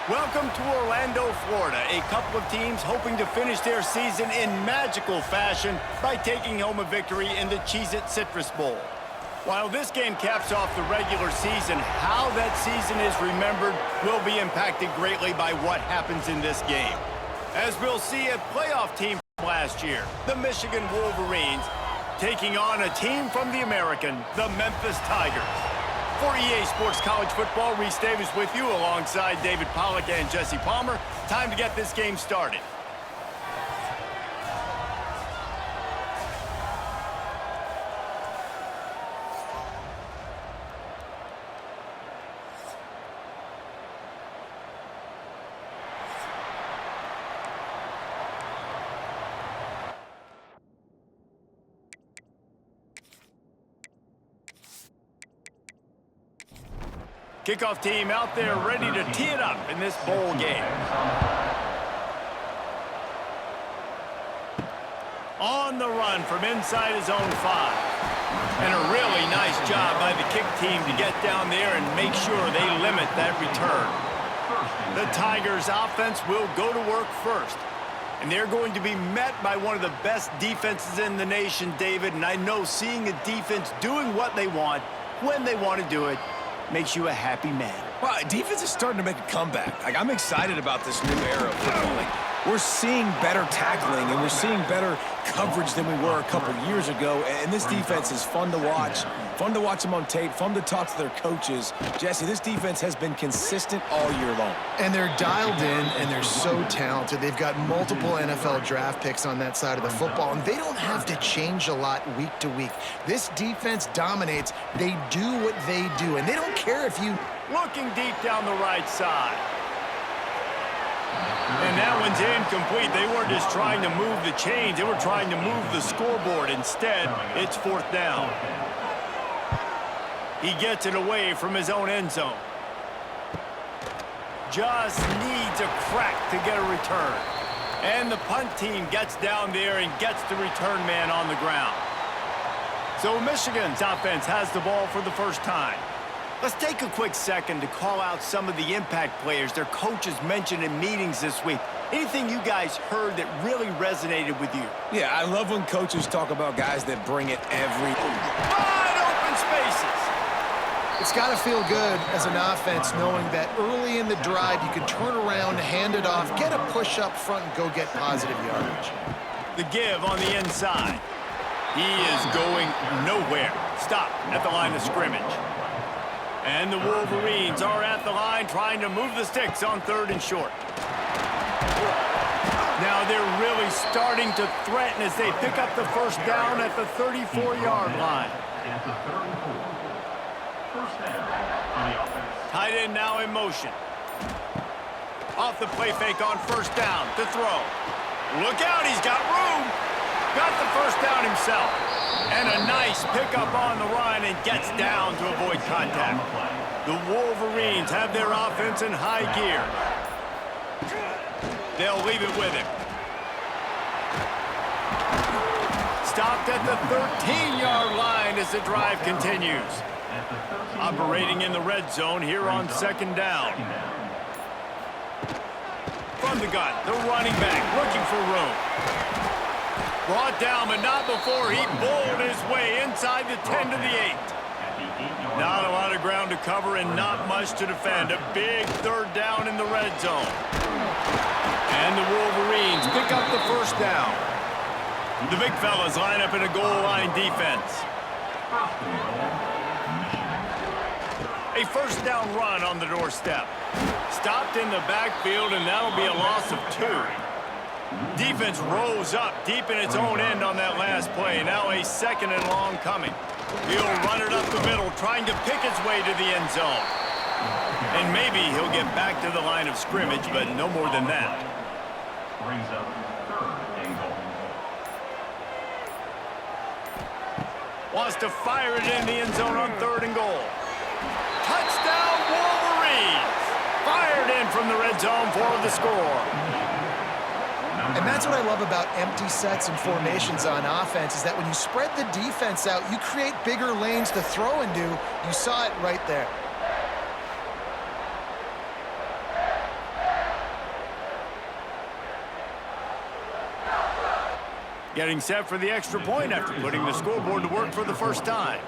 Welcome to Orlando, Florida. A couple of teams hoping to finish their season in magical fashion by taking home a victory in the Cheez Citrus Bowl. While this game caps off the regular season, how that season is remembered will be impacted greatly by what happens in this game. As we'll see, a playoff team from last year, the Michigan Wolverines, taking on a team from the American, the Memphis Tigers. For EA Sports College Football, Reese Davis with you alongside David Pollack and Jesse Palmer. Time to get this game started. Kickoff team out there ready to tee it up in this bowl game. On the run from inside his own 5. And a really nice job by the kick team to get down there and make sure they limit that return. The Tigers offense will go to work first. And they're going to be met by one of the best defenses in the nation, David. And I know seeing a defense doing what they want, when they want to do it, makes you a happy man. Well, defense is starting to make a comeback. I'm excited about this new era of football. We're seeing better tackling, and we're seeing better coverage than we were a couple years ago. And this defense is fun to watch them on tape, fun to talk to their coaches. Jesse, this defense has been consistent all year long. And they're dialed in, and they're so talented. They've got multiple NFL draft picks on that side of the football, and they don't have to change a lot week to week. This defense dominates. They do what they do, and they don't care if you... Looking deep down the right side. And that one's incomplete. They weren't just trying to move the chains. They were trying to move the scoreboard. Instead, it's 4th down. He gets it away from his own end zone. Just needs a crack to get a return. And the punt team gets down there and gets the return man on the ground. So Michigan's offense has the ball for the first time. Let's take a quick second to call out some of the impact players their coaches mentioned in meetings this week. Anything you guys heard that really resonated with you? Yeah, I love when coaches talk about guys that bring it every... Wide open spaces! It's got to feel good as an offense knowing that early in the drive you can turn around, hand it off, get a push up front, and go get positive yardage. The give on the inside. He is going nowhere. Stop at the line of scrimmage. And the Wolverines are at the line trying to move the sticks on 3rd and short. Now they're really starting to threaten as they pick up the first down at the 34-yard line. Tight end now in motion. Off the play fake on 1st down to throw. Look out, he's got room. Got the first down himself. And a nice pickup on the run and gets down to avoid contact. The Wolverines have their offense in high gear. They'll leave it with him. Stopped at the 13-yard line as the drive continues. Operating in the red zone here on 2nd down. From the gun, the running back looking for room. Brought down, but not before he bowled his way inside the 10 to the 8. Not a lot of ground to cover and not much to defend. A big 3rd down in the red zone. And the Wolverines pick up the first down. The big fellas line up in a goal line defense. A 1st down run on the doorstep. Stopped in the backfield, and that'll be a loss of 2. Defense rose up deep in its own end on that last play. Now a 2nd and long coming. He'll run it up the middle, trying to pick his way to the end zone. And maybe he'll get back to the line of scrimmage, but no more than that. Brings up 3rd and goal. Wants to fire it in the end zone on 3rd and goal. Touchdown, Wolverines! Fired in from the red zone for the score. And that's what I love about empty sets and formations on offense is that when you spread the defense out, you create bigger lanes to throw into. You saw it right there. Getting set for the extra point after putting the scoreboard to work for the first time.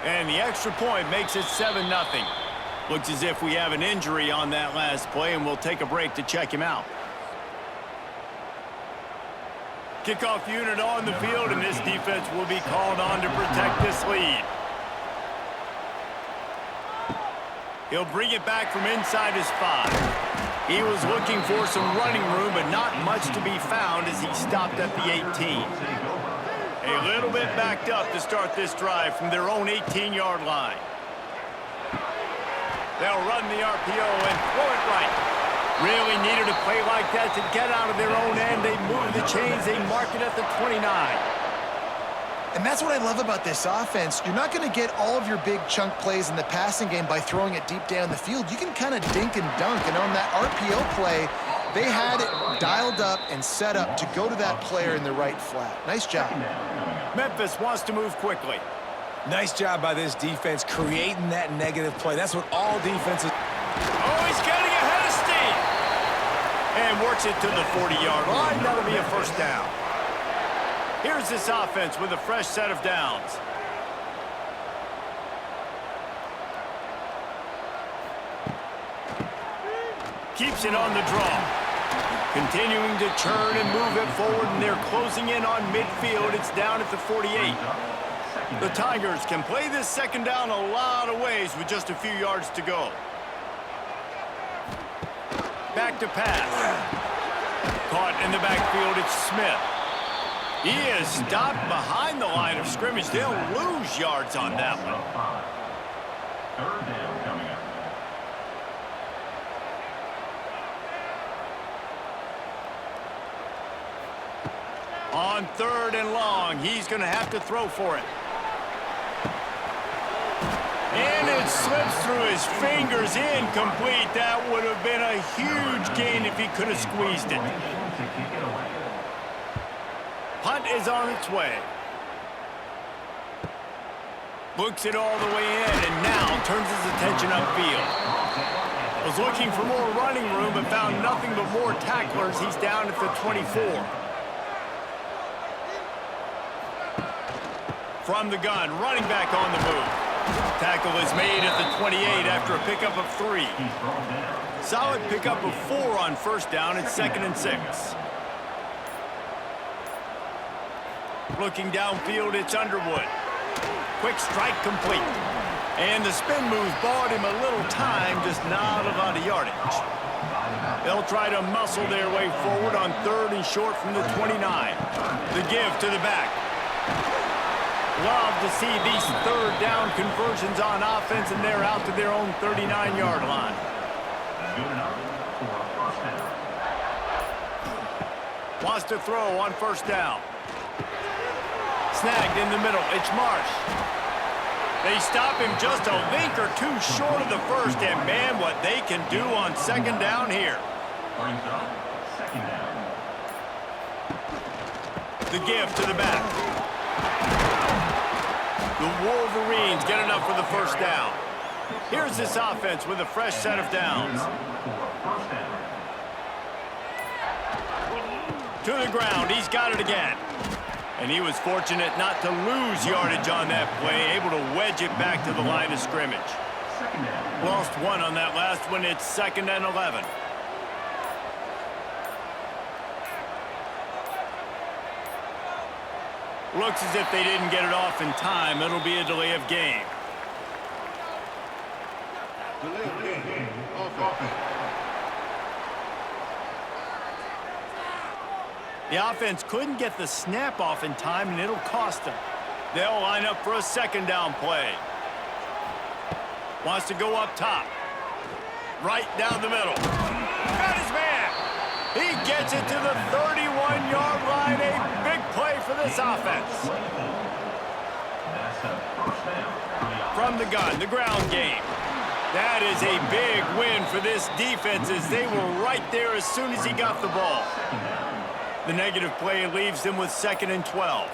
And the extra point makes it 7-0. Looks as if we have an injury on that last play, and we'll take a break to check him out. Kickoff unit on the field, and this defense will be called on to protect this lead. He'll bring it back from inside his 5. He was looking for some running room, but not much to be found as he stopped at the 18. A little bit backed up to start this drive from their own 18-yard line. They'll run the RPO and throw it right. Really needed a play like that to get out of their own end. They move the chains. They mark it at the 29. And that's what I love about this offense. You're not going to get all of your big chunk plays in the passing game by throwing it deep down the field. You can kind of dink and dunk. And on that RPO play, they had it dialed up and set up to go to that player in the right flat. Nice job. Memphis wants to move quickly. Nice job by this defense creating that negative play. That's what all defenses... Oh, he's getting ahead of steam. And works it to the 40-yard line. That'll be a first down. Here's this offense with a fresh set of downs. Keeps it on the draw. Continuing to churn and move it forward, and they're closing in on midfield. It's down at the 48. The Tigers can play this 2nd down a lot of ways with just a few yards to go. Back to pass. Caught in the backfield, it's Smith. He is stopped behind the line of scrimmage. They'll lose yards on that one. 3rd down coming up. On 3rd and long, he's going to have to throw for it. And it slips through his fingers, incomplete. That would have been a huge gain if he could have squeezed it. Punt is on its way. Looks it all the way in, and now turns his attention upfield. Was looking for more running room, but found nothing but more tacklers. He's down at the 24. From the gun, running back on the move. Tackle is made at the 28 after a pickup of 3. Solid pickup of 4 on 1st down. It's 2nd and 6. Looking downfield, it's Underwood. Quick strike complete. And the spin move bought him a little time, just not a lot of yardage. They'll try to muscle their way forward on 3rd and short from the 29. The give to the back. Love to see these 3rd down conversions on offense, and they're out to their own 39-yard line. Good enough for a 1st down. Wants to throw on 1st down. Snagged in the middle. It's Marsh. They stop him just a link or 2 short of the 1st, and man, what they can do on 2nd down here. Brings up 2nd down. The give to the back. The Wolverines get enough for the 1st down. Here's this offense with a fresh set of downs. To the ground, he's got it again. And he was fortunate not to lose yardage on that play, able to wedge it back to the line of scrimmage. Lost 1 on that last one. It's 2nd and 11. Looks as if they didn't get it off in time. It'll be a delay of game. The offense couldn't get the snap off in time, and it'll cost them. They'll line up for a second down play. Wants to go up top. Right down the middle. Got his man. He gets it to the 31-yard line. A big play for this offense. That's a first down. From the gun, the ground game. That is a big win for this defense as they were right there as soon as he got the ball. The negative play leaves them with 2nd and 12.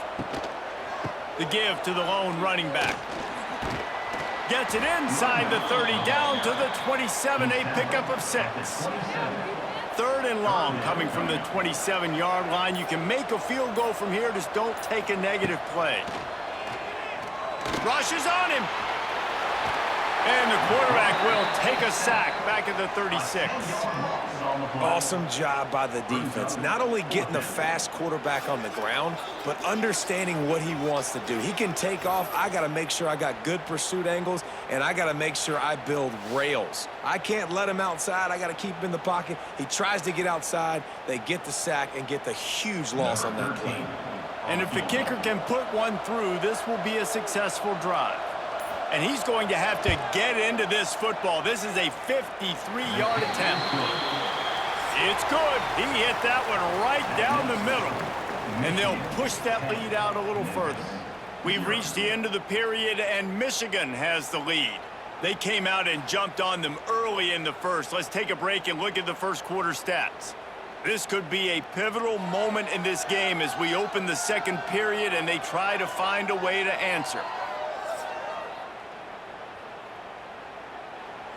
The give to the lone running back. Gets it inside the 30, down to the 27, a pickup of 6. 3rd and long coming from the 27-yard line. You can make a field goal from here, just don't take a negative play. Rushes on him. And the quarterback will take a sack back at the 36. Awesome job by the defense. Not only getting the fast quarterback on the ground, but understanding what he wants to do. He can take off. I got to make sure I got good pursuit angles, and I got to make sure I build rails. I can't let him outside. I got to keep him in the pocket. He tries to get outside. They get the sack and get the huge loss on that play. And if the kicker can put one through, this will be a successful drive. And he's going to have to get into this football. This is a 53-yard attempt. It's good. He hit that one right down the middle. And they'll push that lead out a little further. We've reached the end of the period, and Michigan has the lead. They came out and jumped on them early in the first. Let's take a break and look at the first quarter stats. This could be a pivotal moment in this game as we open the second period and they try to find a way to answer.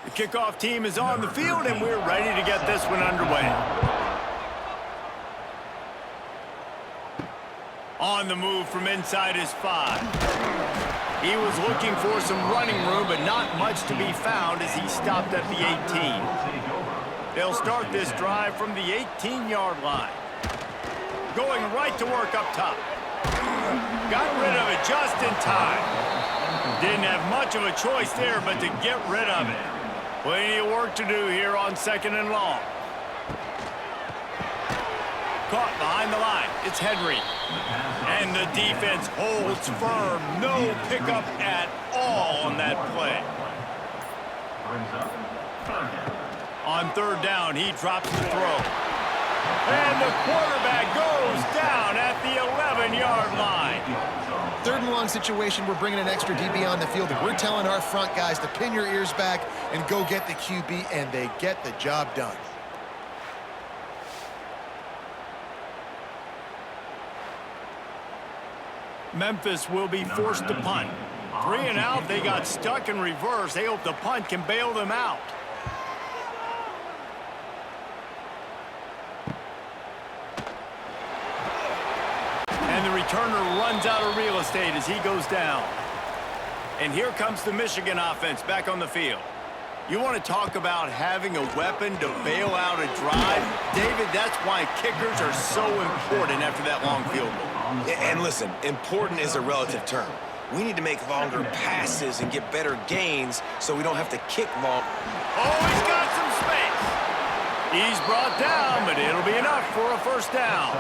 The kickoff team is on the field, and we're ready to get this one underway. On the move from inside his 5. He was looking for some running room, but not much to be found as he stopped at the 18. They'll start this drive from the 18-yard line. Going right to work up top. Got rid of it just in time. Didn't have much of a choice there, but to get rid of it. Plenty of work to do here on 2nd and long. Caught behind the line. It's Henry. And the defense holds firm. No pickup at all on that play. On 3rd down, he drops the throw. And the quarterback goes down at the 11-yard line. 3rd and long situation, we're bringing an extra DB on the field, and we're telling our front guys to pin your ears back and go get the QB, and they get the job done. Memphis will be forced to punt. 3 and out, they got stuck in reverse. They hope the punt can bail them out. And the returner runs out of real estate as he goes down. And here comes the Michigan offense back on the field. You want to talk about having a weapon to bail out a drive? David, that's why kickers are so important after that long field goal. And listen, important is a relative term. We need to make longer passes and get better gains so we don't have to kick long. Oh, he's got some space. He's brought down, but it'll be enough for a first down.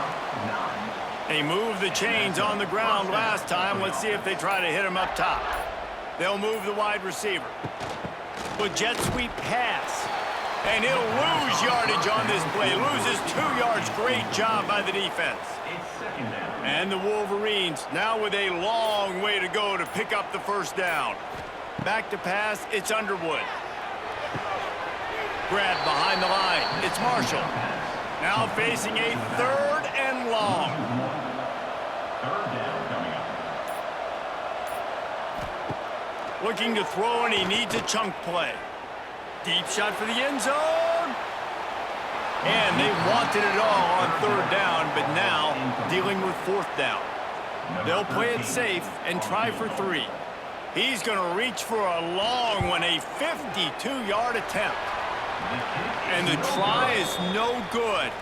They moved the chains on the ground last time. Let's see if they try to hit him up top. They'll move the wide receiver. With jet sweep pass. And he'll lose yardage on this play. Loses 2 yards. Great job by the defense. And the Wolverines now with a long way to go to pick up the first down. Back to pass, it's Underwood. Grab behind the line, it's Marshall. Now facing a 3rd and long. 3rd down coming up. Looking to throw, and he needs a chunk play. Deep shot for the end zone. And they wanted it all on 3rd down, but now dealing with 4th down. They'll play it safe and try for 3. He's going to reach for a long one, a 52-yard attempt. And the try is no good.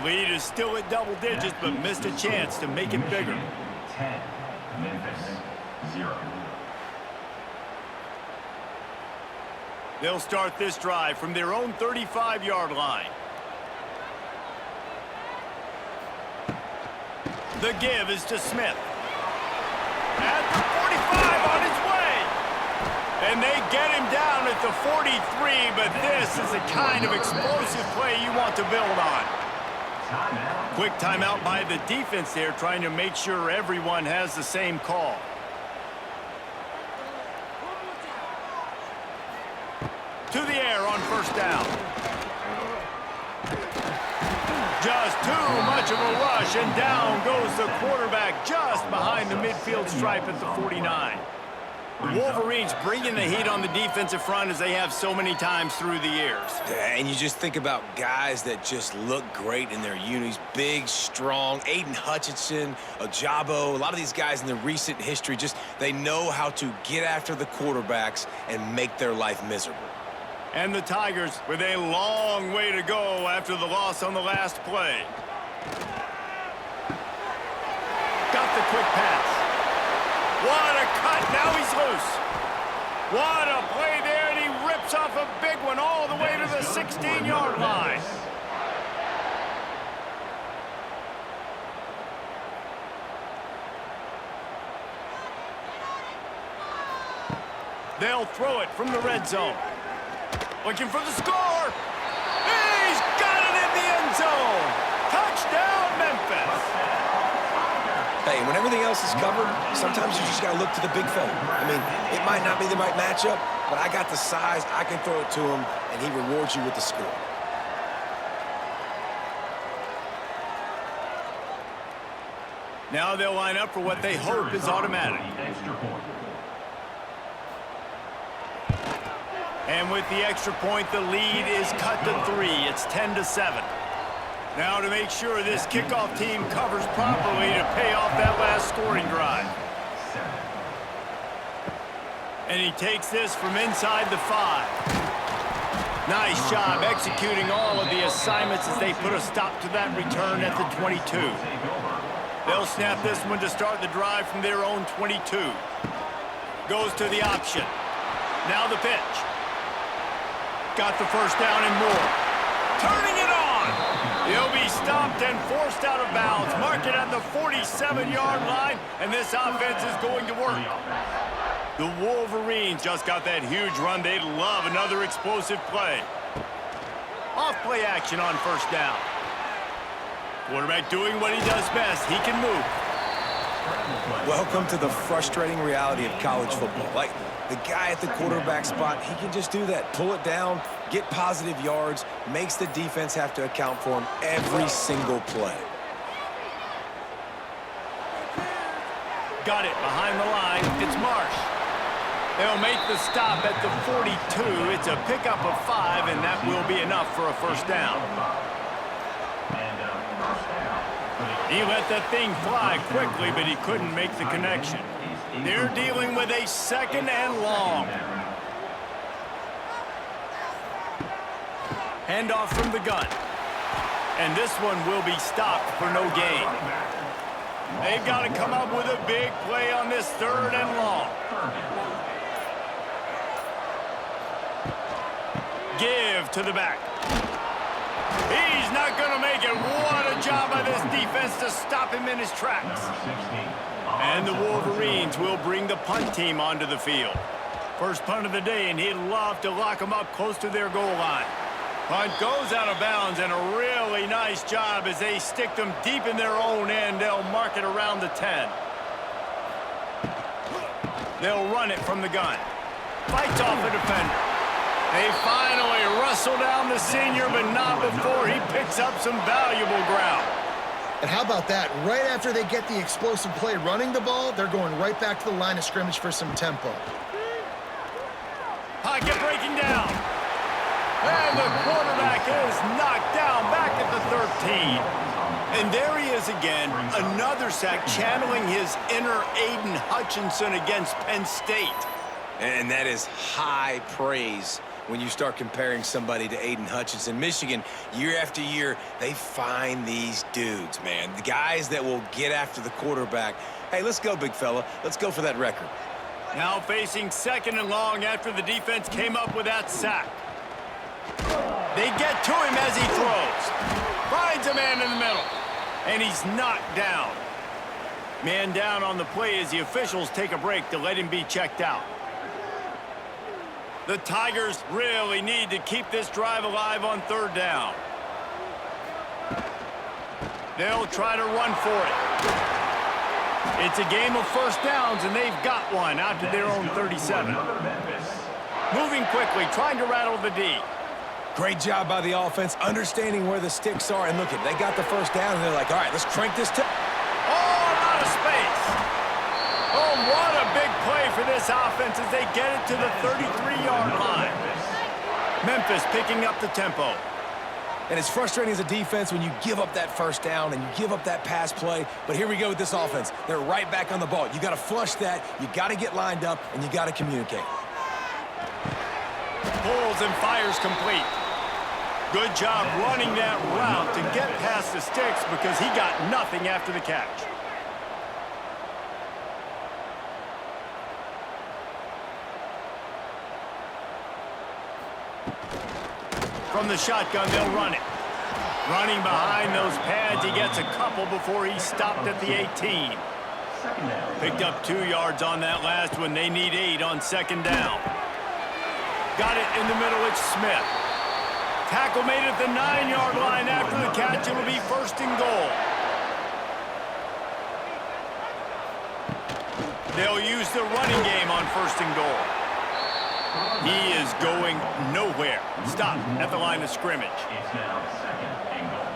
Lead is still at double digits, but missed a chance to make it bigger. 10, Memphis, 0. They'll start this drive from their own 35-yard line. The give is to Smith. At the 45 on his way. And they get him down at the 43, but this is the kind of explosive play you want to build on. Quick timeout by the defense there, trying to make sure everyone has the same call. To the air on first down. Just too much of a rush, and down goes the quarterback just behind the midfield stripe at the 49. The Wolverines bringing the heat on the defensive front as they have so many times through the years. Yeah, and you just think about guys that just look great in their unis. Big, strong, Aiden Hutchinson, Ajabo, a lot of these guys in the recent history, just they know how to get after the quarterbacks and make their life miserable. And the Tigers with a long way to go after the loss on the last play. Got the quick pass. What a cut. Now he's loose. What a play there, and he rips off a big one all the way to the 16-yard line. They'll throw it from the red zone. Looking for the score. He's got it in the end zone. Touchdown, Memphis. Hey, when everything else is covered, sometimes you just got to look to the big fella. I mean, it might not be the right matchup, but I got the size, I can throw it to him, and he rewards you with the score. Now they'll line up for what they hope is automatic. And with the extra point, the lead is cut to 3. It's 10-7. Now to make sure this kickoff team covers properly to pay off that last scoring drive. And he takes this from inside the 5. Nice job executing all of the assignments as they put a stop to that return at the 22. They'll snap this one to start the drive from their own 22. Goes to the option. Now the pitch. Got the first down and more. Turning it on. He'll be stopped and forced out of bounds. Mark it at the 47-yard line, and this offense is going to work. The Wolverines just got that huge run. They'd love another explosive play. Off-play action on first down. Quarterback doing what he does best. He can move. Welcome to the frustrating reality of college football. Like, the guy at the quarterback spot, he can just do that. Pull it down, get positive yards, makes the defense have to account for him every single play. Got it behind the line. It's Marsh. They'll make the stop at the 42. It's a pickup of 5, and that will be enough for a first down. He let that thing fly quickly, but he couldn't make the connection. They're dealing with a second and long. Handoff from the gun. And this one will be stopped for no gain. They've got to come up with a big play on this third and long. Give to the back. He's not going to make it. What a job by this defense to stop him in his tracks. And the Wolverines will bring the punt team onto the field. First punt of the day, and he'd love to lock them up close to their goal line. Punt goes out of bounds, and a really nice job as they stick them deep in their own end. They'll mark it around the 10. They'll run it from the gun. Fights off a defender. They finally wrestle down the senior, but not before he picks up some valuable ground. And how about that? Right after they get the explosive play running the ball, they're going right back to the line of scrimmage for some tempo. Pocket breaking down. And the quarterback is knocked down back at the 13. And there he is again, another sack, channeling his inner Aiden Hutchinson against Penn State. And that is high praise when you start comparing somebody to Aiden Hutchinson. Michigan, year after year, they find these dudes, man. The guys that will get after the quarterback. Hey, let's go, big fella. Let's go for that record. Now facing second and long after the defense came up with that sack. They get to him as he throws. Finds a man in the middle. And he's knocked down. Man down on the play as the officials take a break to let him be checked out. The Tigers really need to keep this drive alive on third down. They'll try to run for it. It's a game of first downs, and they've got one out to their own 37. Moving quickly, trying to rattle the D. Great job by the offense, understanding where the sticks are. And look, they got the first down, and they're like, all right, let's crank this to... Oh, a lot of space. Oh, what a big play for this offense as they get it to the 33-yard line. Memphis picking up the tempo. And it's frustrating as a defense when you give up that first down and you give up that pass play. But here we go with this offense. They're right back on the ball. You got to flush that, you got to get lined up, and you got to communicate. Pulls and fires complete. Good job running that route to get past the sticks because he got nothing after the catch. From the shotgun, they'll run it. Running behind those pads, he gets a couple before he stopped at the 18. Picked up 2 yards on that last one. They need 8 on second down. Got it in the middle, it's Smith. Tackle made it at the 9-yard line after the catch. It'll be first and goal. They'll use the running game on first and goal. He is going nowhere. Stop at the line of scrimmage. It's now second and goal.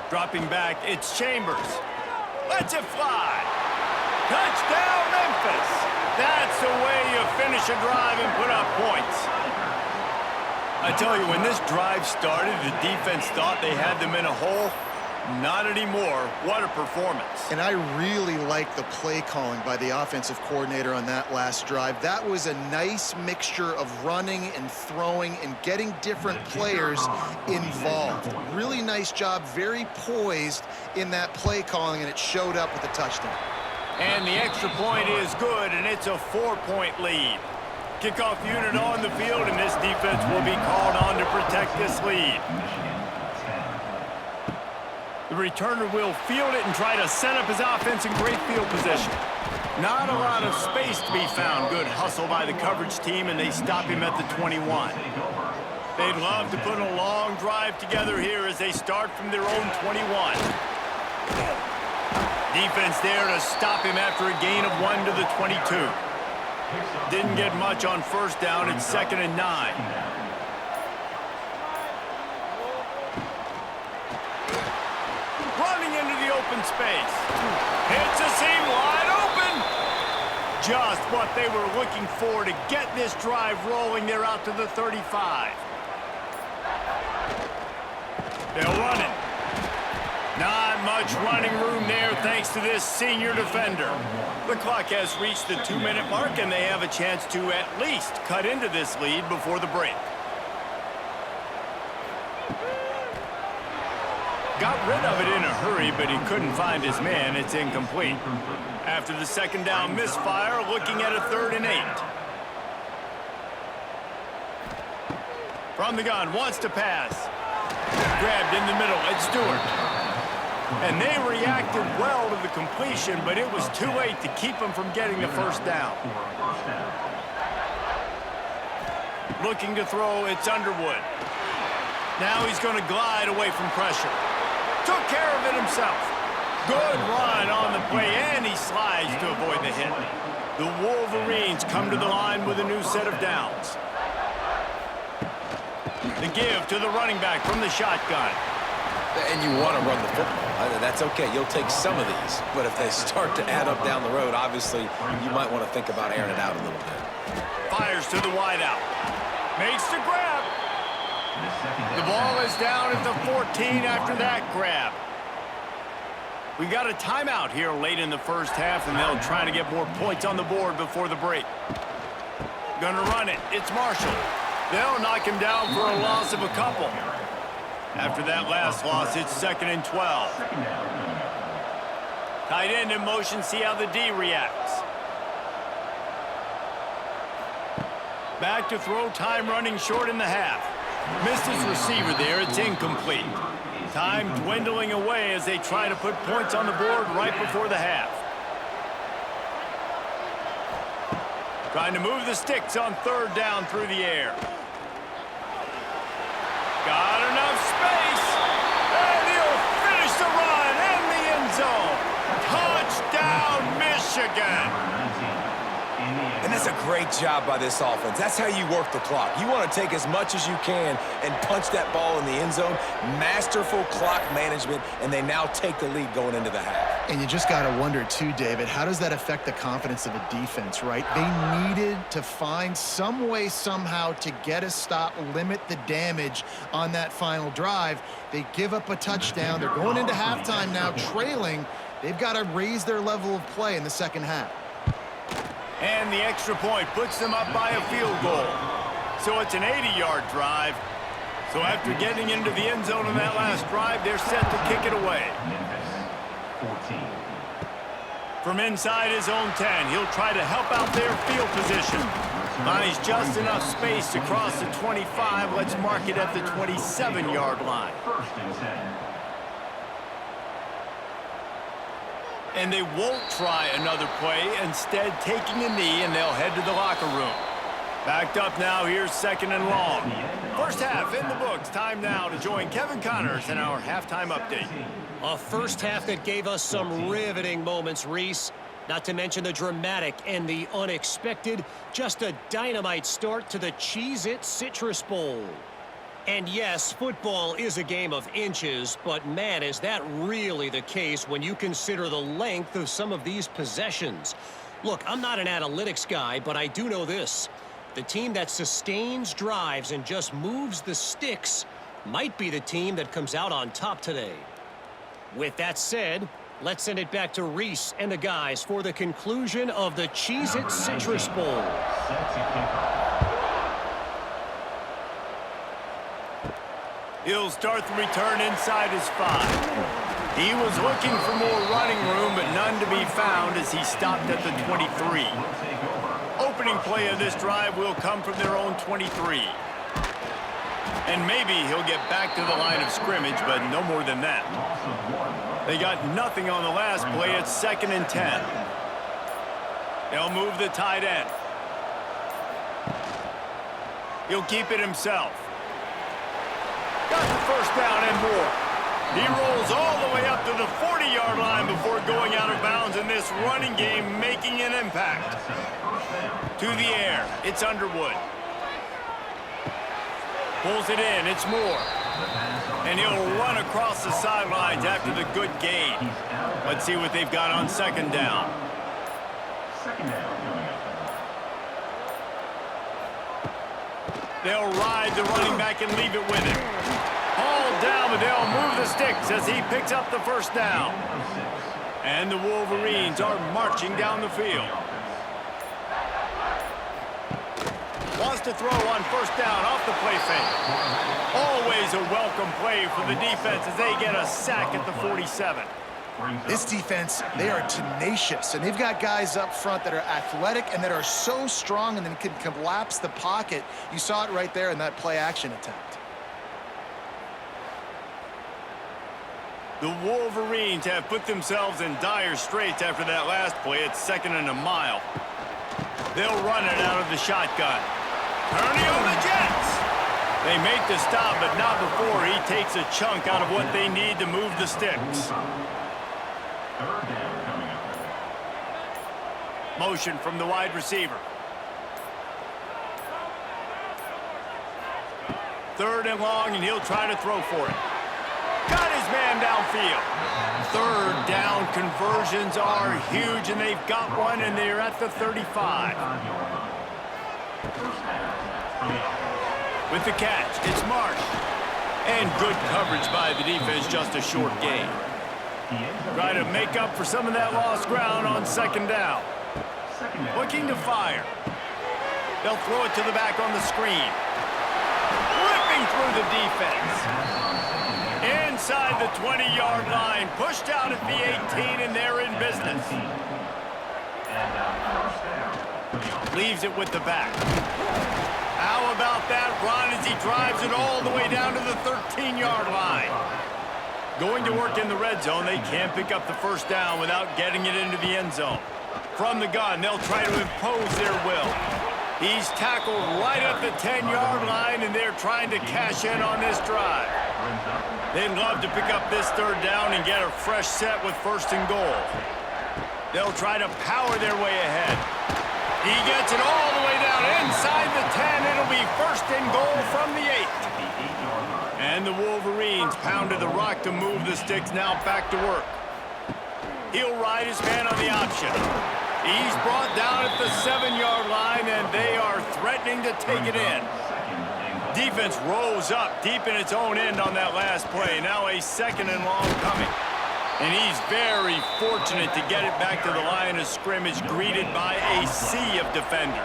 Dropping back, it's Chambers. Lets it fly. Touchdown, Memphis. That's the way you finish a drive and put up points. I tell you, when this drive started, the defense thought they had them in a hole. Not anymore. What a performance. And I really like the play calling by the offensive coordinator on that last drive. That was a nice mixture of running and throwing and getting different players involved. Really nice job, very poised in that play calling, and it showed up with a touchdown. And the extra point is good, and it's a 4-point lead. Kickoff unit on the field, and this defense will be called on to protect this lead. The returner will field it and try to set up his offense in great field position. Not a lot of space to be found. Good hustle by the coverage team, and they stop him at the 21. They'd love to put a long drive together here as they start from their own 21. Defense there to stop him after a gain of 1 to the 22. Didn't get much on first down. It's 2nd and 9. Running into the open space. Hits a seam wide open. Just what they were looking for to get this drive rolling. They're out to the 35. They'll run it. Not much running room there thanks to this senior defender. The clock has reached the 2-minute mark, and they have a chance to at least cut into this lead before the break. Got rid of it in a hurry, but he couldn't find his man. It's incomplete. After the second down misfire, looking at a 3rd and 8. From the gun, wants to pass. Grabbed in the middle, it's Stewart. And they reacted well to the completion, but it was too late to keep them from getting the first down. Looking to throw, it's Underwood. Now he's going to glide away from pressure. Took care of it himself. Good run on the play, and he slides to avoid the hit. The Wolverines come to the line with a new set of downs. The give to the running back from the shotgun. And you want to run the football. That's okay. You'll take some of these. But if they start to add up down the road, obviously, you might want to think about airing it out a little bit. Fires to the wideout. Makes the grab. The ball is down at the 14 after that grab. We got a timeout here late in the first half, and they'll try to get more points on the board before the break. Gonna run it. It's Marshall. They'll knock him down for a loss of a couple. After that last loss, it's 2nd and 12. Tight end in motion, see how the D reacts. Back to throw, time running short in the half. Missed his receiver there, it's incomplete. Time dwindling away as they try to put points on the board right before the half. Trying to move the sticks on third down through the air. Got enough space. And he'll finish the run in the end zone. Touchdown, Michigan. And that's a great job by this offense. That's how you work the clock. You want to take as much as you can and punch that ball in the end zone. Masterful clock management, and they now take the lead going into the half. And you just got to wonder, too, David, how does that affect the confidence of a defense, right? They needed to find some way, somehow, to get a stop, limit the damage on that final drive. They give up a touchdown. They're going into halftime now, trailing. They've got to raise their level of play in the second half. And the extra point puts them up by a field goal. So it's an 80-yard drive. So after getting into the end zone in that last drive, they're set to kick it away. Memphis, 14. From inside his own 10, he'll try to help out their field position. Finds just enough space to cross the 25. Let's mark it at the 27-yard line. First and 10. And they won't try another play, instead taking a knee, and they'll head to the locker room. Backed up now, here's second and long. First half in the books. Time now to join Kevin Connors in our halftime update. A first half that gave us some riveting moments, Reese. Not to mention the dramatic and the unexpected. Just a dynamite start to the Cheez-It Citrus Bowl. And yes, football is a game of inches, but man, is that really the case when you consider the length of some of these possessions. Look, I'm not an analytics guy, but I do know this. The team that sustains drives and just moves the sticks might be the team that comes out on top today. With that said, let's send it back to Reese and the guys for the conclusion of the Cheez-It Citrus Bowl. Set to kick off. He'll start the return inside his 5. He was looking for more running room, but none to be found as he stopped at the 23. Opening play of this drive will come from their own 23. And maybe he'll get back to the line of scrimmage, but no more than that. They got nothing on the last play. It's second and 10. They'll move the tight end. He'll keep it himself. Got the first down and more. He rolls all the way up to the 40-yard line before going out of bounds in this running game, making an impact. To the air, it's Underwood. Pulls it in, it's Moore. And he'll run across the sidelines after the good gain. Let's see what they've got on second down. Second down coming up. They'll ride the running back and leave it with him. Hauled down, but they'll move the sticks as he picks up the first down. And the Wolverines are marching down the field. Wants to throw on first down off the play fake. Always a welcome play for the defense as they get a sack at the 47. This defense, they are tenacious, and they've got guys up front that are athletic and that are so strong and then can collapse the pocket. You saw it right there in that play-action attempt. The Wolverines have put themselves in dire straits after that last play. It's second and a mile. They'll run it out of the shotgun. Turning on the Jets. They make the stop, but not before he takes a chunk out of what they need to move the sticks. Third down coming up. Motion from the wide receiver. Third and long, and he'll try to throw for it. Got his man downfield. Third down conversions are huge, and they've got one, and they're at the 35. With the catch, it's Marsh. And good coverage by the defense, just a short gain. Try to make up for some of that lost ground on second down. Looking to fire. They'll throw it to the back on the screen. Ripping through the defense. Inside the 20-yard line, pushed out at the 18, and they're in business. Leaves it with the back. How about that run as he drives it all the way down to the 13-yard line? Going to work in the red zone, they can't pick up the first down without getting it into the end zone. From the gun, they'll try to impose their will. He's tackled right at the 10-yard line, and they're trying to cash in on this drive. They'd love to pick up this third down and get a fresh set with first and goal. They'll try to power their way ahead. He gets it all the way down inside the 10. It'll be first and goal from the 8. And the Wolverines pounded the rock to move the sticks, now back to work. He'll ride his man on the option. He's brought down at the 7-yard line, and they are threatening to take it in. Defense rose up deep in its own end on that last play. Now a second and long coming. And he's very fortunate to get it back to the line of scrimmage, greeted by a sea of defenders.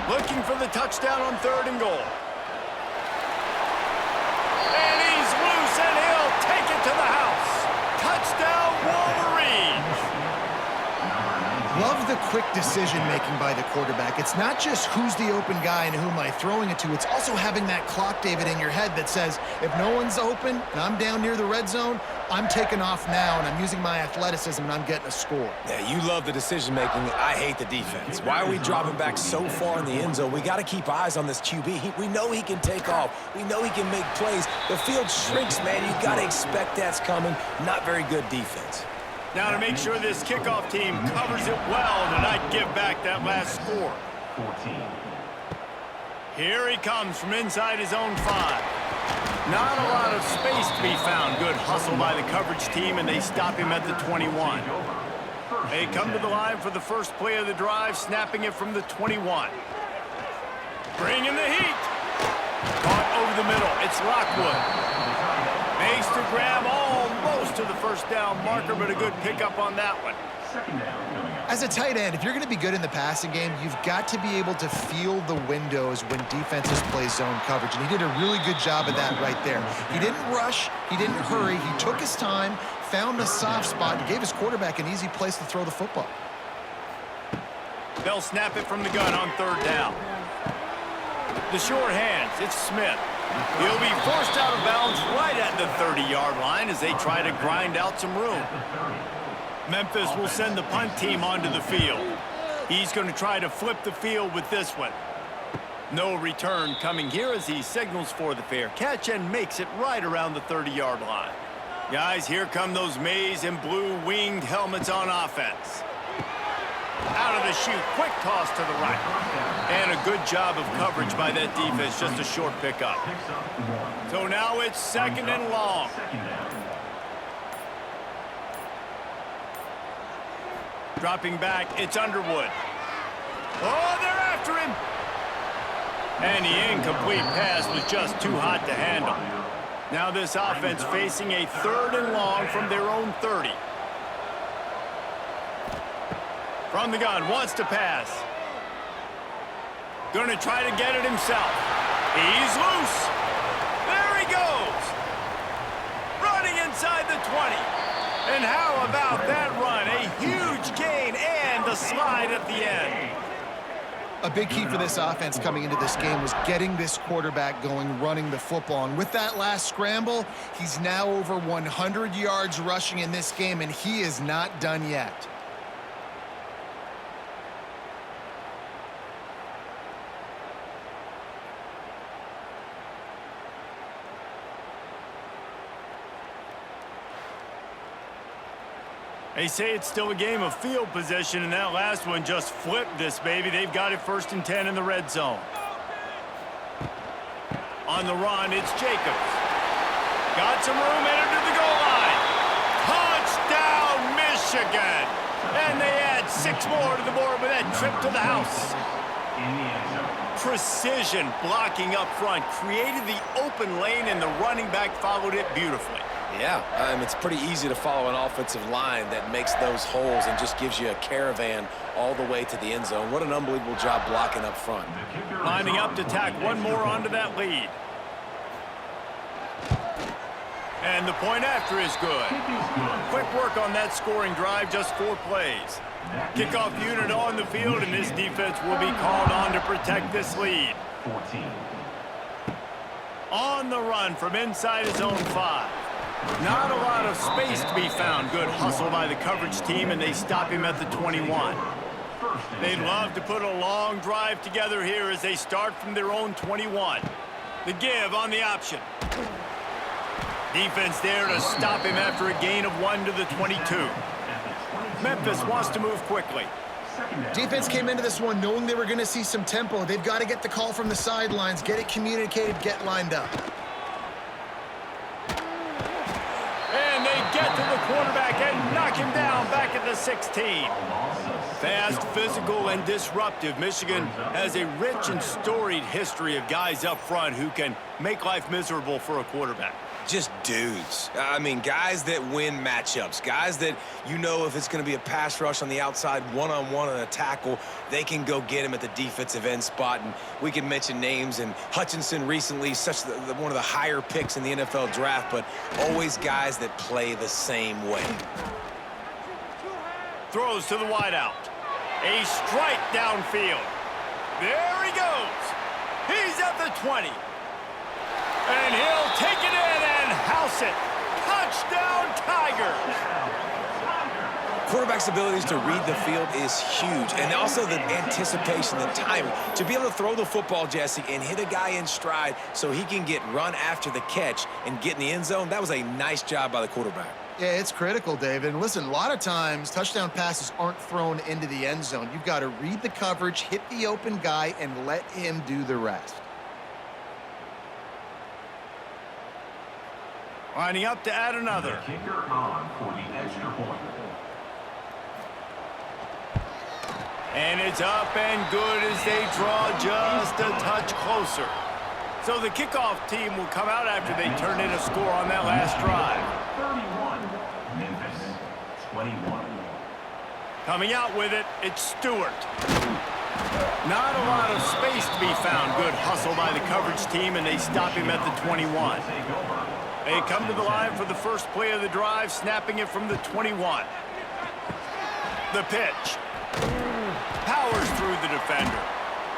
Looking for the touchdown on third and goal. And he's loose, and he'll take it to the house. Touchdown, Wolverines! Love the quick decision-making by the quarterback. It's not just who's the open guy and who am I throwing it to. It's also having that clock, David, in your head that says, if no one's open and I'm down near the red zone, I'm taking off now, and I'm using my athleticism, and I'm getting a score. Yeah, you love the decision-making. I hate the defense. Why are we dropping back so far in the end zone? We got to keep eyes on this QB. We know he can take off. We know he can make plays. The field shrinks, man. You got to expect that's coming. Not very good defense. Now to make sure this kickoff team covers it well to not give back that last score. 14. Here he comes from inside his own 5. Not a lot of space to be found. Good hustle by the coverage team, and they stop him at the 21. They come to the line for the first play of the drive, snapping it from the 21. Bringing the heat. Caught over the middle. It's Lockwood. Makes the grab almost to the first down marker, but a good pickup on that one. Second down coming up. As a tight end, if you're going to be good in the passing game, you've got to be able to feel the windows when defenses play zone coverage, and he did a really good job of that right there. He didn't rush, he didn't hurry, he took his time, found the soft spot, and gave his quarterback an easy place to throw the football. They'll snap it from the gun on third down. The short hands, it's Smith. He'll be forced out of bounds right at the 30-yard line as they try to grind out some room. Memphis will send the punt team onto the field. He's going to try to flip the field with this one. No return coming here as he signals for the fair catch and makes it right around the 30-yard line. Guys, here come those maize and blue winged helmets on offense. Out of the chute, quick toss to the right. And a good job of coverage by that defense, just a short pickup. So now it's second and long. Dropping back, it's Underwood. Oh, they're after him. And the incomplete pass was just too hot to handle. Now this offense facing a third and long from their own 30. From the gun, wants to pass. Gonna try to get it himself. He's loose. There he goes. Running inside the 20. And how about that run? A huge gain and the slide at the end. A big key for this offense coming into this game was getting this quarterback going, running the football. And with that last scramble, he's now over 100 yards rushing in this game, and he is not done yet. They say it's still a game of field position, and that last one just flipped this baby. They've got it first and 10 in the red zone. On the run, it's Jacobs. Got some room, entered to the goal line. Touchdown, Michigan! And they add 6 more to the board with that trip to the house. Precision blocking up front created the open lane, and the running back followed it beautifully. Yeah, it's pretty easy to follow an offensive line that makes those holes and just gives you a caravan all the way to the end zone. What an unbelievable job blocking up front. Lining up to tack one more onto that lead. And the point after is good. Quick work on that scoring drive, just 4 plays. Kickoff unit on the field, and this defense will be called on to protect this lead. 14. On the run from inside his own 5. Not a lot of space to be found. Good hustle by the coverage team, and they stop him at the 21. They'd love to put a long drive together here as they start from their own 21. The give on the option. Defense there to stop him after a gain of 1 to the 22. Memphis wants to move quickly. Defense came into this one knowing they were going to see some tempo. They've got to get the call from the sidelines, get it communicated, get lined up. And they get to the quarterback and knock him down back at the 16. Fast, physical, and disruptive. Michigan has a rich and storied history of guys up front who can make life miserable for a quarterback. Just dudes. I mean, guys that win matchups. Guys that, you know, if it's going to be a pass rush on the outside, one-on-one on a tackle, they can go get him at the defensive end spot. And we can mention names. And Hutchinson recently, one of the higher picks in the NFL draft, but always guys that play the same way. Throws to the wideout. A strike downfield. There he goes. He's at the 20. And he'll take it in and house it. Touchdown, Tigers. Quarterback's abilities to read the field is huge. And also the anticipation, the timing. To be able to throw the football, Jesse, and hit a guy in stride so he can get run after the catch and get in the end zone, that was a nice job by the quarterback. Yeah, it's critical, David. And listen, a lot of times touchdown passes aren't thrown into the end zone. You've got to read the coverage, hit the open guy, and let him do the rest. Lining up to add another. The kicker on for the extra point. And it's up and good as they draw just a touch closer. So the kickoff team will come out after they turn in a score on that last drive. 31, Memphis, 21. Coming out with it, it's Stewart. Not a lot of space to be found. Good hustle by the coverage team, and they stop him at the 21. They come to the line for the first play of the drive, snapping it from the 21. The pitch. Powers through the defender.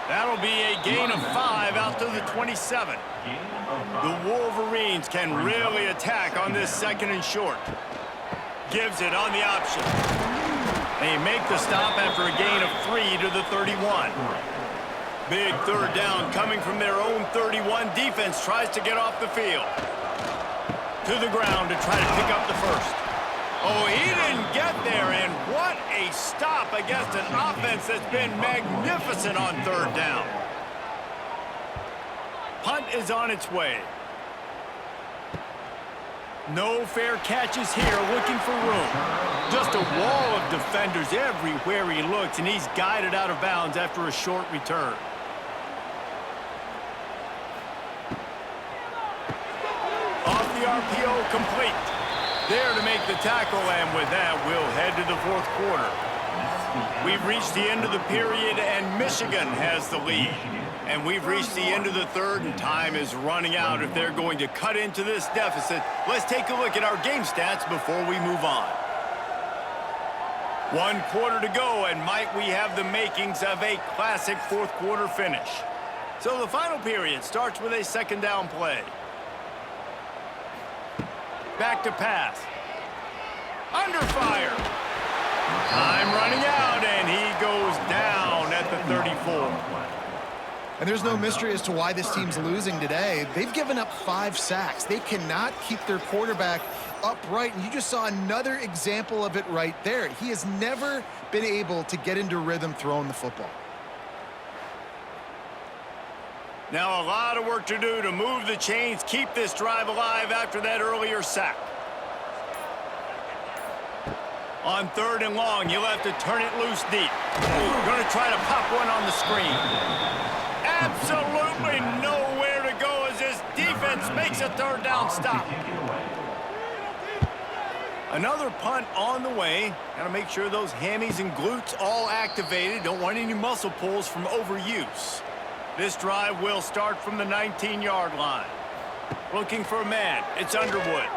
That'll be a gain of 5 out to the 27. The Wolverines can really attack on this second and short. Gives it on the option. They make the stop after a gain of 3 to the 31. Big third down coming from their own 31. Defense tries to get off the field. To the ground to try to pick up the first. Oh, he didn't get there, and what a stop against an offense that's been magnificent on third down. Punt is on its way. No fair catches here, looking for room. Just a wall of defenders everywhere he looks, and he's guided out of bounds after a short return. Off the RPO, complete. There to make the tackle, and with that, we'll head to the fourth quarter. We've reached the end of the period, and Michigan has the lead. And we've reached the end of the third, and time is running out if they're going to cut into this deficit. Let's take a look at our game stats before we move on. 1 quarter to go, and might we have the makings of a classic fourth quarter finish. So the final period starts with a second down play. Back to pass. Under fire. Time running out, and he goes down at the 34. And there's no mystery as to why this team's losing today. They've given up 5 sacks. They cannot keep their quarterback upright, and you just saw another example of it right there. He has never been able to get into rhythm throwing the football. Now a lot of work to do to move the chains, keep this drive alive after that earlier sack. On third and long, you'll have to turn it loose deep. We're going to try to pop one on the screen. Absolutely nowhere to go as this defense makes a third down stop. Another punt on the way. Got to make sure those hammies and glutes all activated. Don't want any muscle pulls from overuse. This drive will start from the 19-yard line. Looking for a man. It's Underwood.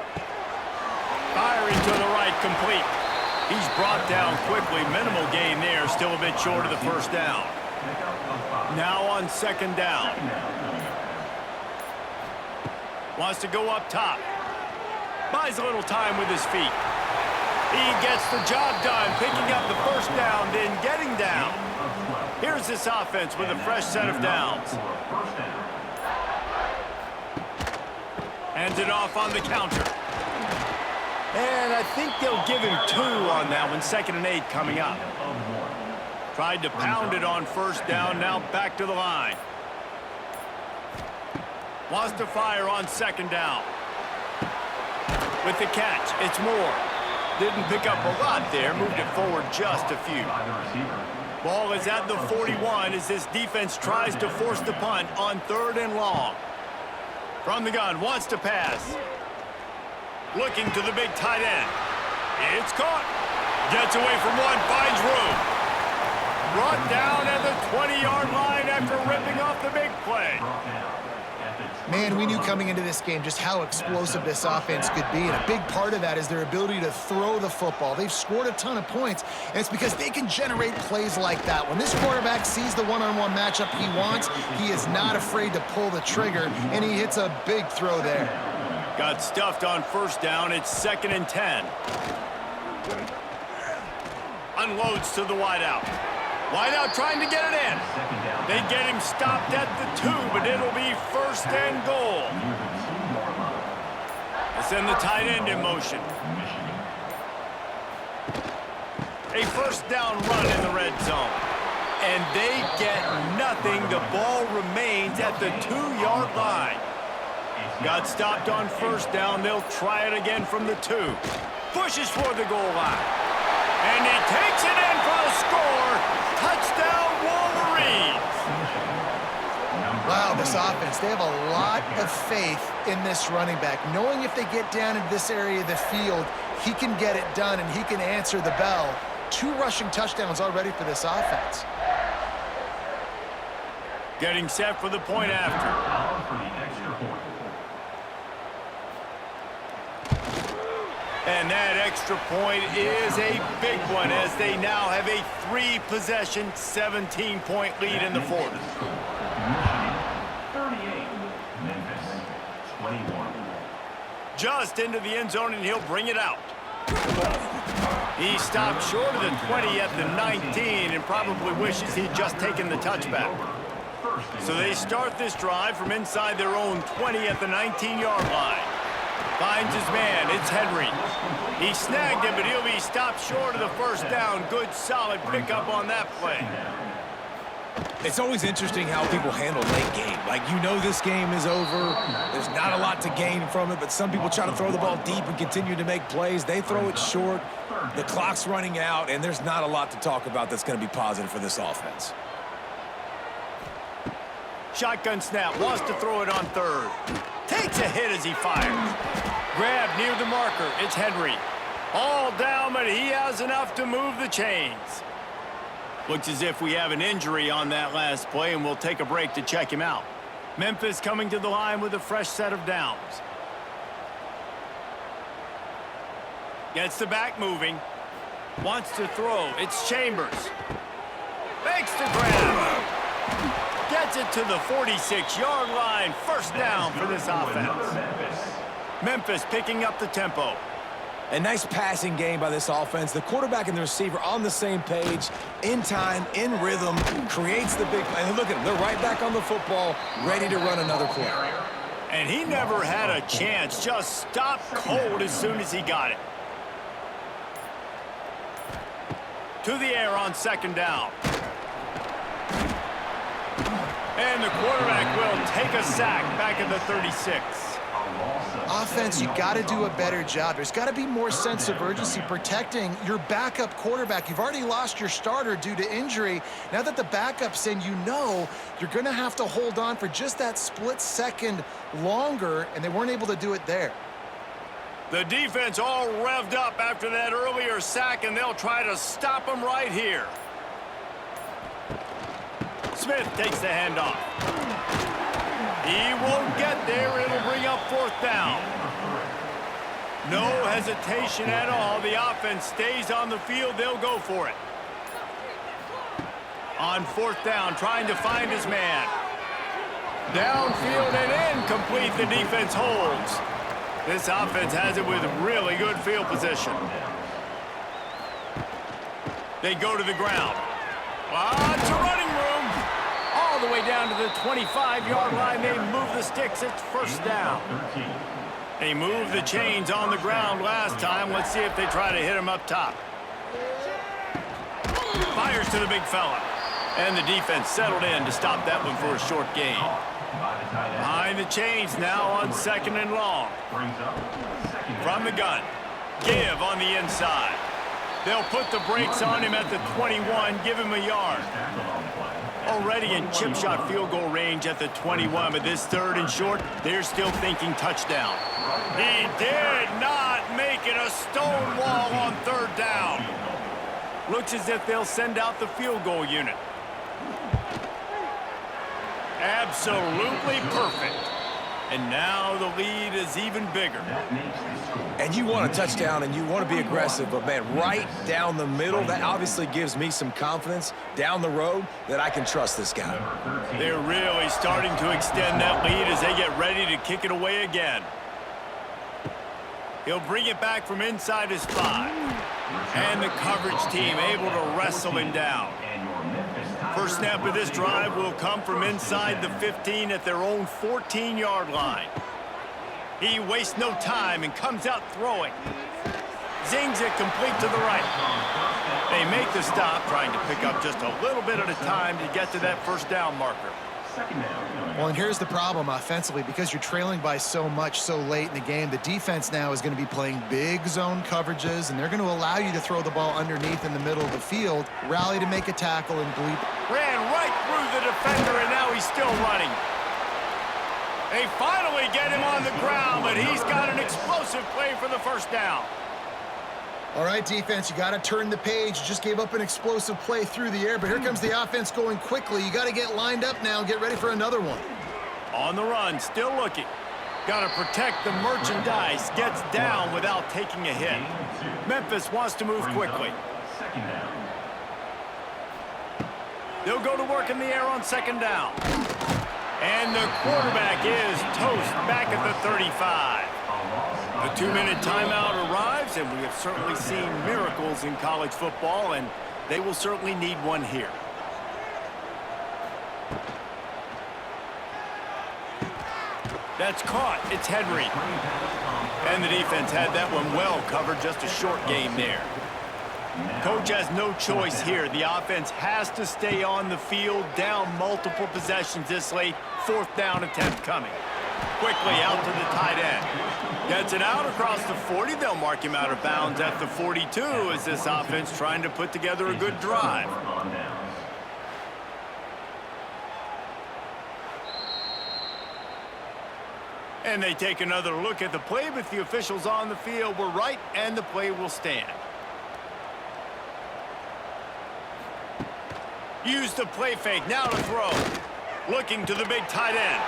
Firing to the right, complete. He's brought down quickly. Minimal gain there. Still a bit short of the first down. Now on second down. Wants to go up top. Buys a little time with his feet. He gets the job done, picking up the first down, then getting down. Here's this offense with a fresh set of downs. Hands it off on the counter. And I think they'll give him 2 on that one. 2nd and 8 coming up. Tried to pound it on first down, now back to the line. Wants to fire on 2nd down. With the catch, it's Moore. Didn't pick up a lot there, moved it forward just a few. Ball is at the 41 as this defense tries to force the punt on 3rd and long. From the gun, wants to pass. Looking to the big tight end. It's caught. Gets away from one, finds room. Brought down at the 20-yard line after ripping off the big play. Man, we knew coming into this game just how explosive this offense could be, and a big part of that is their ability to throw the football. They've scored a ton of points, and it's because they can generate plays like that. When this quarterback sees the one-on-one matchup he wants, he is not afraid to pull the trigger, and he hits a big throw there. Got stuffed on first down. It's 2nd and 10. Unloads to the wideout. Wideout trying to get it in. They get him stopped at the 2, but it'll be 1st and goal. They send the tight end in motion. A first down run in the red zone. And they get nothing. The ball remains at the 2-yard line. Got stopped on first down. They'll try it again from the 2. Pushes for the goal line. And he takes it in for the score. Touchdown, Wolverines. Wow, this offense, they have a lot of faith in this running back, knowing if they get down into this area of the field, he can get it done and he can answer the bell. 2 rushing touchdowns already for this offense. Getting set for the point after. And that extra point is a big one as they now have a 3-possession, 17-point lead in the 4th. 38, Memphis, 21. Just into the end zone, and he'll bring it out. He stopped short of the 20 at the 19 and probably wishes he'd just taken the touchback. So they start this drive from inside their own 20 at the 19-yard line. Finds his man. It's Henry. He snagged him, but he'll be stopped short of the first down. Good, solid pickup on that play. It's always interesting how people handle late game. Like, you know this game is over. There's not a lot to gain from it, but some people try to throw the ball deep and continue to make plays. They throw it short. The clock's running out, and there's not a lot to talk about that's going to be positive for this offense. Shotgun snap. Wants to throw it on 3rd. Takes a hit as he fires. Grab near the marker. It's Henry. All down, but he has enough to move the chains. Looks as if we have an injury on that last play, and we'll take a break to check him out. Memphis coming to the line with a fresh set of downs. Gets the back moving. Wants to throw. It's Chambers. Fakes the grab. Gets it to the 46-yard line. First down for this offense. Memphis picking up the tempo. A nice passing game by this offense. The quarterback and the receiver on the same page, in time, in rhythm, creates the big play. And look at them. They're right back on the football, ready to run another play. And he never had a chance. Just stopped cold as soon as he got it. To the air on 2nd down. And the quarterback will take a sack back at the 36. Offense, you got to do a better job. There's got to be more sense of urgency protecting your backup quarterback. You've already lost your starter due to injury. Now that the backup's in, you know you're going to have to hold on for just that split second longer, and they weren't able to do it there. The defense all revved up after that earlier sack, and they'll try to stop him right here. Smith takes the handoff. He won't get there. It'll bring up 4th down. No hesitation at all. The offense stays on the field. They'll go for it. On 4th down, trying to find his man. Downfield and incomplete, the defense holds. This offense has it with really good field position. They go to the ground. Lots of running room. All the way down to the 25-yard line. They move the sticks. It's first down. They moved the chains on the ground last time. Let's see if they try to hit him up top. Fires to the big fella. And the defense settled in to stop that one for a short gain. Behind the chains now on 2nd and long. From the gun. Give on the inside. They'll put the brakes on him at the 21, give him a yard. Already in chip shot field goal range at the 21, but this 3rd and short, they're still thinking touchdown. He did not make it a stone wall on 3rd down. Looks as if they'll send out the field goal unit. Absolutely perfect. And now the lead is even bigger. And you want a touchdown and you want to be aggressive, but man, right down the middle, that obviously gives me some confidence down the road that I can trust this guy. They're really starting to extend that lead as they get ready to kick it away again. He'll bring it back from inside his 5. And the coverage team able to wrestle him down. First snap of this drive will come from inside the 15 at their own 14-yard line. He wastes no time and comes out throwing. Zings it complete to the right. They make the stop, trying to pick up just a little bit at a time to get to that first down marker. Well, and here's the problem offensively. Because you're trailing by so much so late in the game, the defense now is going to be playing big zone coverages, and they're going to allow you to throw the ball underneath in the middle of the field, rally to make a tackle, and bleep. Ran right through the defender, and now he's still running. They finally get him on the ground, but he's got an explosive play for the first down. All right, defense, you got to turn the page. You just gave up an explosive play through the air, but here comes the offense going quickly. You got to get lined up now and get ready for another one. On the run, still looking. Got to protect the merchandise. Gets down without taking a hit. Memphis wants to move quickly. They'll go to work in the air on 2nd down. And the quarterback is toast back at the 35. A 2-minute timeout arrives, and we have certainly seen miracles in college football, and they will certainly need one here. That's caught. It's Henry. And the defense had that one well covered. Just a short gain there. Coach has no choice here. The offense has to stay on the field, down multiple possessions this late. 4th down attempt coming. Quickly out to the tight end. Gets it out across the 40. They'll mark him out of bounds at the 42 as this offense trying to put together a good drive. And they take another look at the play, but the officials on the field were right, and the play will stand. Use the play fake, now to throw. Looking to the big tight end.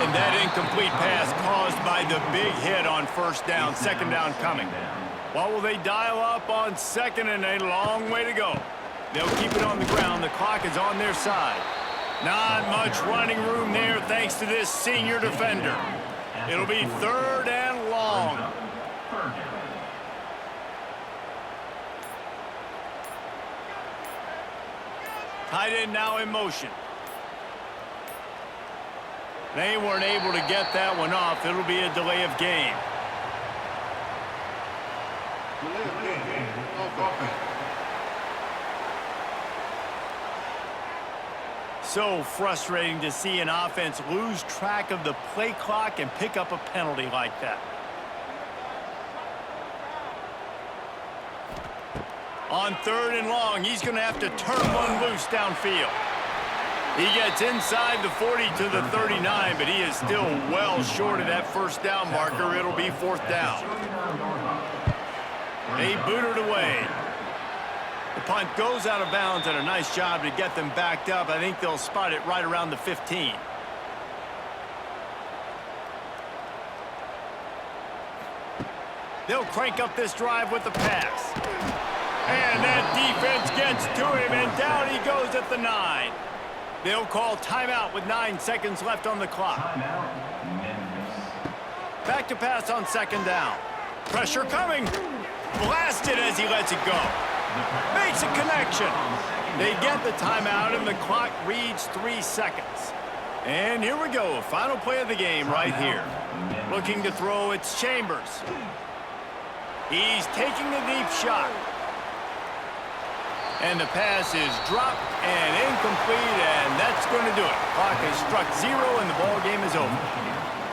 And that incomplete pass caused by the big hit on 1st down, 2nd down coming. What will they dial up on 2nd, and a long way to go? They'll keep it on the ground. The clock is on their side. Not much running room there thanks to this senior defender. It'll be 3rd and long. Tight end now in motion. They weren't able to get that one off. It'll be a delay of game. So frustrating to see an offense lose track of the play clock and pick up a penalty like that. On 3rd and long, he's going to have to turn one loose downfield. He gets inside the 40 to the 39, but he is still well short of that 1st down marker. It'll be 4th down. They boot it away. The punt goes out of bounds, and a nice job to get them backed up. I think they'll spot it right around the 15. They'll crank up this drive with the pass. And that defense gets to him, and down he goes at the 9. They'll call timeout with 9 seconds left on the clock. Timeout, Memphis. Back to pass on 2nd down. Pressure coming. Blasted as he lets it go. Makes a connection. They get the timeout, and the clock reads 3 seconds. And here we go. Final play of the game right here. Looking to throw, it's Chambers. He's taking a deep shot. And the pass is dropped and incomplete, and that's going to do it. Clock has struck 0, and the ball game is over.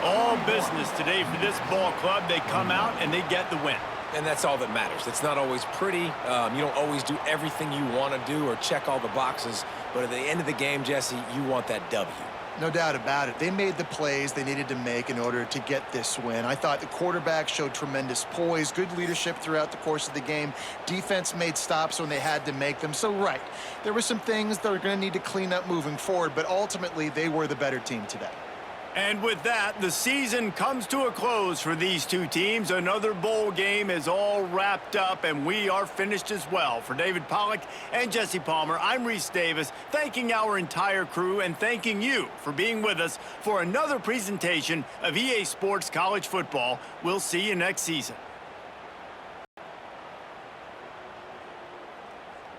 All business today for this ball club. They come out, and they get the win. And that's all that matters. It's not always pretty. You don't always do everything you want to do or check all the boxes. But at the end of the game, Jesse, you want that W. No doubt about it. They made the plays they needed to make in order to get this win. I thought the quarterback showed tremendous poise, good leadership throughout the course of the game. Defense made stops when they had to make them. So, right, there were some things that are going to need to clean up moving forward, but ultimately they were the better team today. And with that, the season comes to a close for these two teams. Another bowl game is all wrapped up, and we are finished as well. For David Pollack and Jesse Palmer, I'm Reese Davis, thanking our entire crew and thanking you for being with us for another presentation of EA Sports College Football. We'll see you next season.